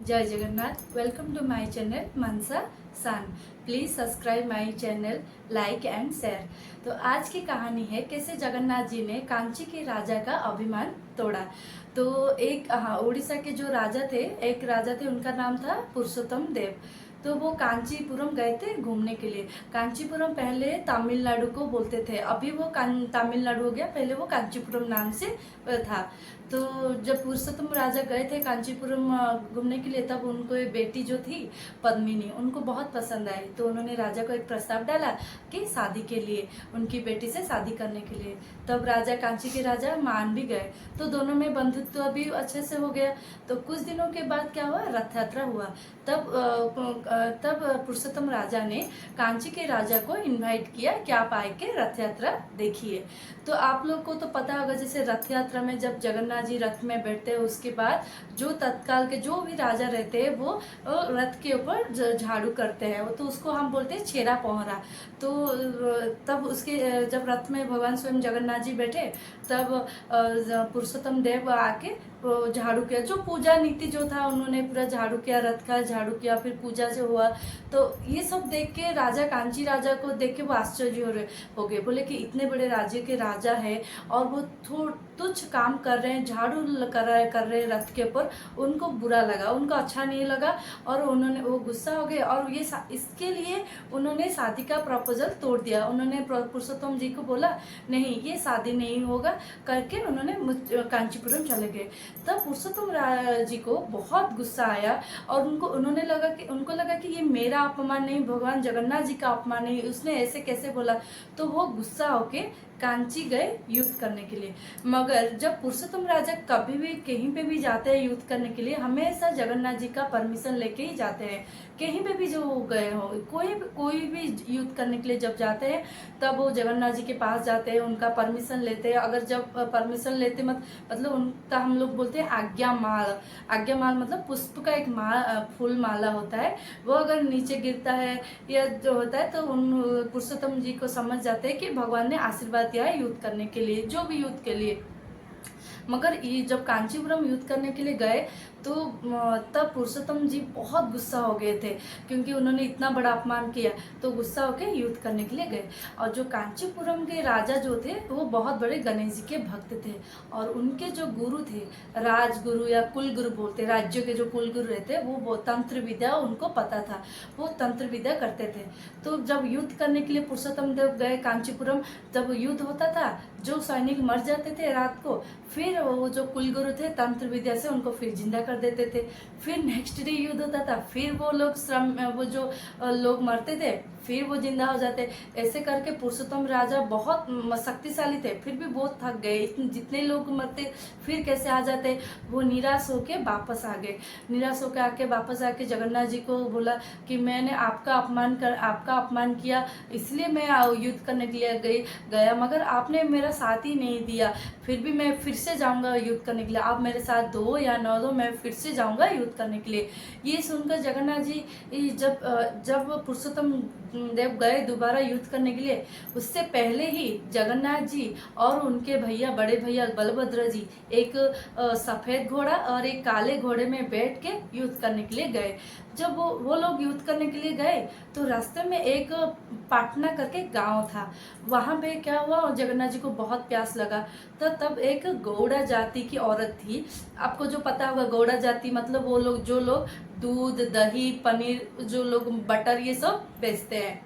जय Jagannath. Welcome to my channel मनसा सान। Please subscribe my channel, like and share. तो आज की कहानी है कैसे जगन्नाथ जी ने कांची के राजा का अभिमान तोड़ा। तो एक उड़ीसा के जो राजा थे, एक राजा थे, उनका नाम था पुरुषोत्तम देव। तो वो कांचीपुरम गए थे घूमने के लिए। कांचीपुरम पहले तमिलनाडु को बोलते थे, अभी वो तमिलनाडु हो गया, पहले वो कांचीपुरम नाम से था। तो जब पुरुषोत्तम राजा गए थे कांचीपुरम घूमने के लिए, तब उनको एक बेटी जो थी पद्मिनी, उनको बहुत पसंद आई। तो उन्होंने राजा को एक प्रस्ताव डाला कि शादी के लिए, उनकी बेटी से शादी करने के लिए। तब राजा, कांची के राजा मान भी गए। तो दोनों में बंधुत्व भी अच्छे से हो गया। तो कुछ दिनों के बाद क्या हुआ, रथ यात्रा हुआ। तब पुरुषोत्तम राजा ने कांची के राजा को इनवाइट किया कि आप आए के रथ यात्रा देखिए। तो आप लोग को तो पता होगा, जैसे रथ यात्रा में जब जगन्नाथ जी रथ में बैठते हैं, उसके बाद जो तत्काल के जो भी राजा रहते हैं वो रथ के ऊपर झाड़ू करते हैं, तो उसको हम बोलते हैं छेरा पोहरा। तो तब उसके जब रथ में भगवान स्वयं जगन्नाथ जी बैठे, तब पुरुषोत्तम देव आके झाड़ू किया। जो पूजा नीति जो था, उन्होंने पूरा झाड़ू किया, रथ का झाड़ू किया, फिर पूजा जो हुआ। तो ये सब देख के राजा, कांची राजा को देख के वो आश्चर्य हो गए। बोले कि इतने बड़े राज्य के राजा है और वो तुच्छ काम कर रहे हैं, झाड़ू कर रहे हैं रथ के ऊपर। उनको बुरा लगा, उनको अच्छा नहीं लगा और उन्होंने वो गुस्सा हो गए। और ये इसके लिए उन्होंने शादी का प्रपोजल तोड़ दिया। उन्होंने पुरुषोत्तम जी को बोला नहीं, ये शादी नहीं होगा करके उन्होंने कांचीपुरम चले गए। तब पुरुषोत्तम जी को बहुत गुस्सा आया और उनको लगा कि ये मेरा अपमान नहीं, भगवान जगन्नाथ जी का अपमान नहीं, उसने ऐसे कैसे बोला। तो वो गुस्सा होके कांची गए युद्ध करने के लिए। मगर जब पुरुषोत्तम राजा कभी भी कहीं पे भी जाते हैं युद्ध करने के लिए, हमेशा जगन्नाथ जी का परमिशन लेके ही जाते हैं। कहीं पे भी जो गए हो, कोई भी युद्ध करने के लिए जब जाते हैं, तब वो जगन्नाथ जी के पास जाते हैं, उनका परमिशन लेते हैं। अगर जब परमिशन लेते मतलब उनका हम लोग बोलते हैं आज्ञा माल। आज्ञा माल मतलब पुष्प का एक फूल माला होता है, वो अगर नीचे गिरता है या जो होता है, तो उन पुरुषोत्तम जी को समझ जाते हैं कि भगवान ने आशीर्वाद दिया है युद्ध करने के लिए, जो भी युद्ध के लिए। मगर ये जब कांचीपुरम युद्ध करने के लिए गए, तो तब पुरुषोत्तम जी बहुत गुस्सा हो गए थे, क्योंकि उन्होंने इतना बड़ा अपमान किया। तो गुस्सा होकर युद्ध करने के लिए गए। और जो कांचीपुरम के राजा जो थे, वो बहुत बड़े गणेश जी के भक्त थे। और उनके जो गुरु थे, राजगुरु या कुल गुरु बोलते, राज्यों के जो कुल गुरु रहते, वो तंत्र विद्या उनको पता था, वो तंत्र विद्या करते थे। तो जब युद्ध करने के लिए पुरुषोत्तम देव गए कांचीपुरम, जब युद्ध होता था, जो सैनिक मर जाते थे रात को, फिर वो जो कुलगुरु थे तंत्र विद्या से उनको फिर जिंदा कर देते थे। फिर नेक्स्ट डे युद्ध होता था, फिर वो लोग वो जो लोग मरते थे, फिर वो जिंदा हो जाते। ऐसे करके पुरुषोत्तम राजा बहुत शक्तिशाली थे, फिर भी बहुत थक गए। जितने लोग मरते फिर कैसे आ जाते। वो निराश होके वापस आ गए। निराश होकर आके वापस आके जगन्नाथ जी को बोला कि मैंने आपका अपमान किया, इसलिए मैं युद्ध करने के लिए गया, मगर आपने मेरा साथ ही नहीं दिया। फिर भी मैं फिर से जाऊंगा युद्ध करने के लिए, आप मेरे साथ दो या न दो, मैं फिर से जाऊंगा युद्ध करने के लिए। ये सुनकर जगन्नाथ जी जब पुरुषोत्तम देव गए दोबारा युद्ध करने के लिए, उससे पहले ही जगन्नाथ जी और उनके भैया, बड़े भैया बलभद्र जी, एक सफेद घोड़ा और एक काले घोड़े में बैठ के युद्ध करने के लिए गए। जब वो लोग युद्ध करने के लिए गए, तो रास्ते में एक पाटना करके गांव था। वहां पे क्या हुआ, जगन्नाथ जी को बहुत प्यास लगा। तो तब एक गौड़ा जाति की औरत थी। आपको जो पता होगा, गौड़ा जाति मतलब वो लोग जो लोग दूध, दही, पनीर, जो लोग बटर ये सब बेचते हैं,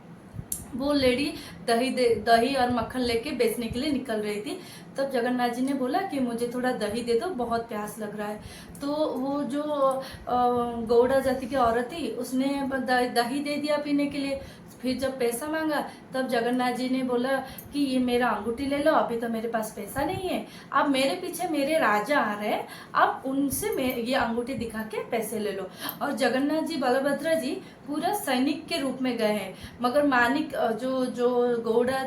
वो लेडी दही और मक्खन लेके बेचने के लिए निकल रही थी। तब जगन्नाथ जी ने बोला कि मुझे थोड़ा दही दे दो, बहुत प्यास लग रहा है। तो वो जो गौड़ा जाति की औरत थी, उसने दही दे दिया पीने के लिए। फिर जब पैसा मांगा, तब जगन्नाथ जी ने बोला कि ये मेरा अंगूठी ले लो, अभी तो मेरे पास पैसा नहीं है। अब मेरे पीछे मेरे राजा आ रहे हैं, आप उनसे ये अंगूठी दिखा के पैसे ले लो। और जगन्नाथ जी, बलभद्र जी पूरा सैनिक के रूप में गए हैं। मगर मानिक जो गौड़ा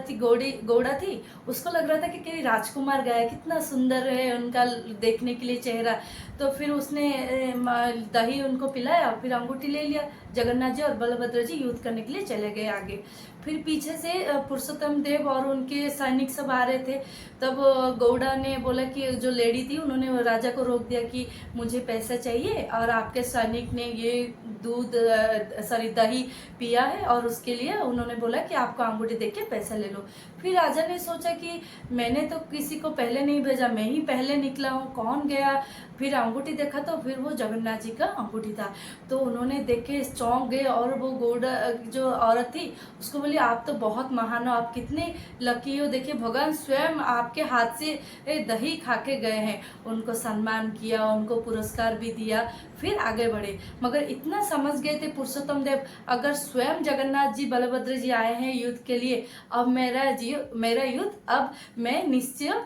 थी, उसको लग रहा था कि कोई राजकुमार गया है, कितना सुंदर है उनका देखने के लिए चेहरा। तो फिर उसने दही उनको पिलाया, फिर अंगूठी ले लिया। जगन्नाथ जी और बलभद्र जी युद्ध करने के लिए चले गए आगे। फिर पीछे से पुरुषोत्तम देव और उनके सैनिक सब आ रहे थे। तब गौड़ा ने बोला कि जो लेडी थी उन्होंने राजा को रोक दिया कि मुझे पैसा चाहिए और आपके सैनिक ने ये दूध सॉरी दही पिया है और उसके लिए उन्होंने बोला कि आपको अंगूठी देख के पैसा ले लो। फिर राजा ने सोचा कि मैंने तो किसी को पहले नहीं भेजा, मैं ही पहले निकला हूँ, कौन गया। फिर अंगूठी देखा तो फिर वो जगन्नाथ जी का अंगूठी था। तो उन्होंने देखे चौंक गए और वो गौड़ा जो औरत थी उसको बोली आप तो बहुत महान हो, आप कितने लकी हो, देखिए भगवान स्वयं आपके हाथ से दही खा के गए हैं। उनको सम्मान किया, उनको पुरस्कार भी दिया, फिर आगे बढ़े। मगर इतना समझ गए थे पुरुषोत्तम देव, अगर स्वयं जगन्नाथ जी बलभद्र जी आए हैं युद्ध के लिए, अब मेरा युद्ध अब मैं निश्चय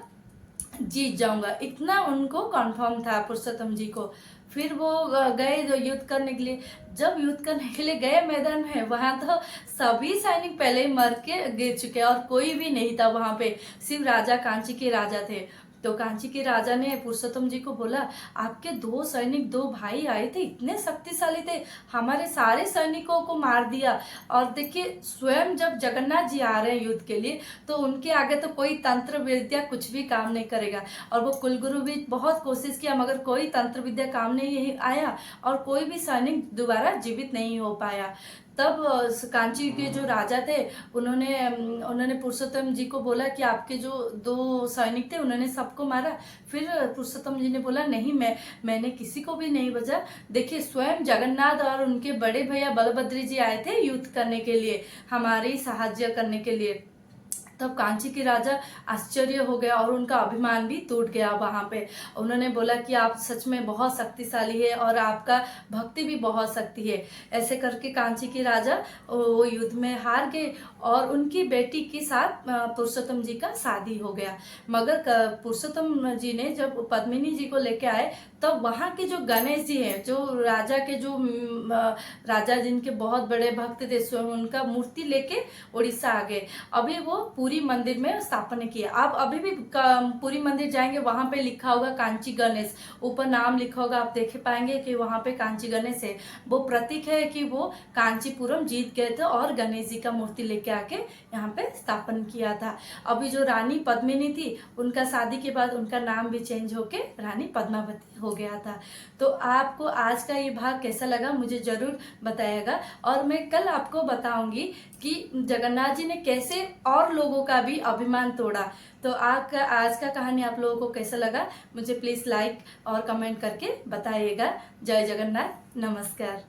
जीत जाऊंगा, इतना उनको कन्फर्म था पुरुषोत्तम जी को। फिर वो गए जो युद्ध करने के लिए। जब युद्ध करने के लिए गए मैदान में, वहां तो सभी सैनिक पहले ही मर के गिर चुके और कोई भी नहीं था वहां पे, सिर्फ राजा कांची के राजा थे। तो कांची के राजा ने पुरुषोत्तम जी को बोला आपके दो सैनिक, दो भाई आए थे, इतने शक्तिशाली थे, हमारे सारे सैनिकों को मार दिया। और देखिए स्वयं जब जगन्नाथ जी आ रहे हैं युद्ध के लिए तो उनके आगे तो कोई तंत्र विद्या कुछ भी काम नहीं करेगा। और वो कुलगुरु भी बहुत कोशिश किया मगर कोई तंत्र विद्या काम नहीं आया और कोई भी सैनिक दोबारा जीवित नहीं हो पाया। तब कांची के जो राजा थे उन्होंने पुरुषोत्तम जी को बोला कि आपके जो दो सैनिक थे उन्होंने सबको मारा। फिर पुरुषोत्तम जी ने बोला नहीं, मैंने किसी को भी नहीं बचा। देखिए स्वयं जगन्नाथ और उनके बड़े भैया बलभद्र जी आए थे युद्ध करने के लिए, हमारी सहायता करने के लिए। तब कांची के राजा आश्चर्य हो गया और उनका अभिमान भी टूट गया वहां पे। उन्होंने बोला कि आप सच में बहुत शक्तिशाली है और आपका भक्ति भी बहुत शक्ति है। ऐसे करके कांची के राजा वो युद्ध में हार गए और उनकी बेटी के साथ पुरुषोत्तम जी का शादी हो गया। मगर पुरुषोत्तम जी ने जब पद्मिनी जी को लेके आए तब वहाँ के जो गणेश जी हैं, जो राजा के जो राजा जिनके बहुत बड़े भक्त थे, स्वयं उनका मूर्ति लेके उड़ीसा आ गए। अभी वो पुरी मंदिर में स्थापना किया। आप अभी भी पुरी मंदिर जाएंगे वहां पे लिखा होगा कांची गणेश, ऊपर नाम लिखा होगा, आप देख पाएंगे कि वहां पे कांची गणेश है। वो प्रतीक है कि वो कांचीपुरम जीत गए थे और गणेश जी का मूर्ति लेके आके यहाँ पे स्थापन किया था। अभी जो रानी पद्मिनी थी उनका शादी के बाद उनका नाम भी चेंज होके रानी पद्मावती हो गया था। तो आपको आज का ये भाग कैसा लगा मुझे जरूर बताइएगा और मैं कल आपको बताऊंगी कि जगन्नाथ जी ने कैसे और लोगों का भी अभिमान तोड़ा। तो आज का कहानी आप लोगों को कैसा लगा मुझे प्लीज लाइक और कमेंट करके बताइएगा। जय जगन्नाथ, नमस्कार।